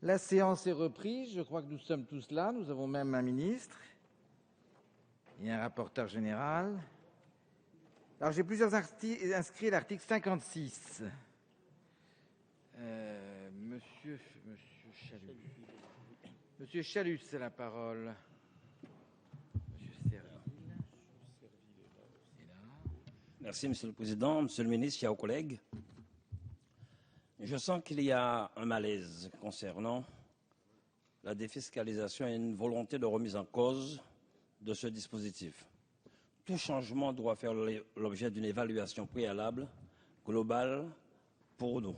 La séance est reprise. Je crois que nous sommes tous là. Nous avons même un ministre et un rapporteur général. Alors, j'ai plusieurs inscrits à l'article 56. Monsieur Chalut, c'est la parole. Monsieur Serville. Merci, Monsieur le Président, Monsieur le Ministre, chers collègues. Je sens qu'il y a un malaise concernant la défiscalisation et une volonté de remise en cause de ce dispositif. Tout changement doit faire l'objet d'une évaluation préalable, globale, pour nous.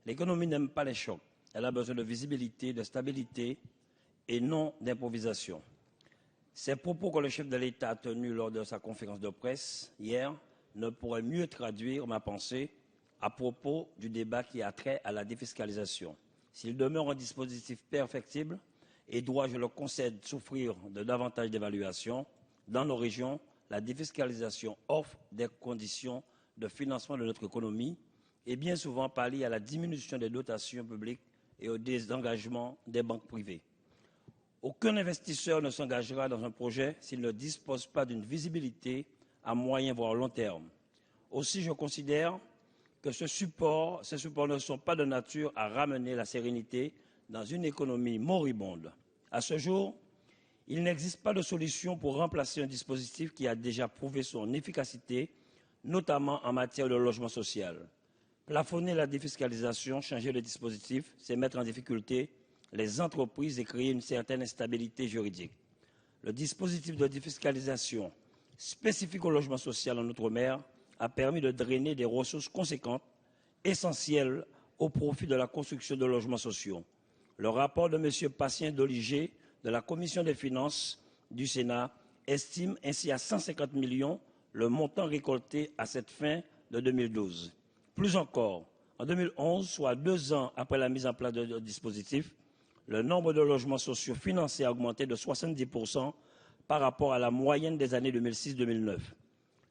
L'économie n'aime pas les chocs. Elle a besoin de visibilité, de stabilité et non d'improvisation. Ces propos que le chef de l'État a tenus lors de sa conférence de presse hier ne pourraient mieux traduire ma pensée à propos du débat qui a trait à la défiscalisation. S'il demeure un dispositif perfectible et doit, je le concède, souffrir de davantage d'évaluation, dans nos régions, la défiscalisation offre des conditions de financement de notre économie et bien souvent pallie à la diminution des dotations publiques et au désengagement des banques privées. Aucun investisseur ne s'engagera dans un projet s'il ne dispose pas d'une visibilité à moyen voire long terme. Aussi, je considère que ces supports ne sont pas de nature à ramener la sérénité dans une économie moribonde. À ce jour, il n'existe pas de solution pour remplacer un dispositif qui a déjà prouvé son efficacité, notamment en matière de logement social. Plafonner la défiscalisation, changer le dispositif, c'est mettre en difficulté les entreprises et créer une certaine instabilité juridique. Le dispositif de défiscalisation spécifique au logement social en Outre-mer a permis de drainer des ressources conséquentes, essentielles au profit de la construction de logements sociaux. Le rapport de M. Patient Doligé de la Commission des finances du Sénat estime ainsi à 150 millions le montant récolté à cette fin de 2012. Plus encore, en 2011, soit 2 ans après la mise en place du dispositif, le nombre de logements sociaux financés a augmenté de 70% par rapport à la moyenne des années 2006-2009.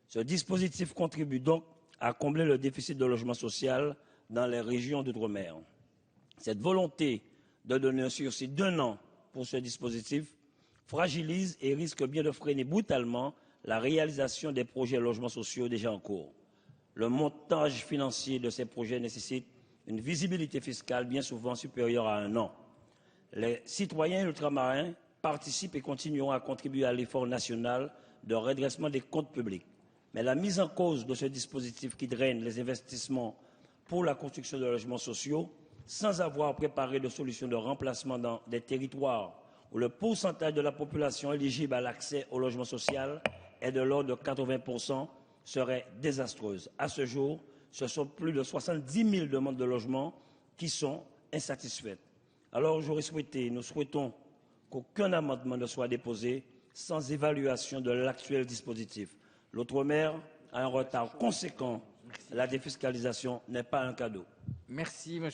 Ce dispositif contribue donc à combler le déficit de logement social dans les régions d'outre-mer. Cette volonté de donner un sursis d'1 an pour ce dispositif fragilise et risque bien de freiner brutalement la réalisation des projets de logements sociaux déjà en cours. Le montage financier de ces projets nécessite une visibilité fiscale bien souvent supérieure à 1 an. Les citoyens ultramarins participent et continueront à contribuer à l'effort national de redressement des comptes publics. Mais la mise en cause de ce dispositif qui draine les investissements pour la construction de logements sociaux, sans avoir préparé de solutions de remplacement dans des territoires où le pourcentage de la population éligible à l'accès au logement social est de l'ordre de 80%, serait désastreuse. À ce jour, ce sont plus de 70 000 demandes de logement qui sont insatisfaites. Alors, nous souhaitons qu'aucun amendement ne soit déposé sans évaluation de l'actuel dispositif. L'Outre-mer a un retard conséquent. La défiscalisation n'est pas un cadeau. Merci,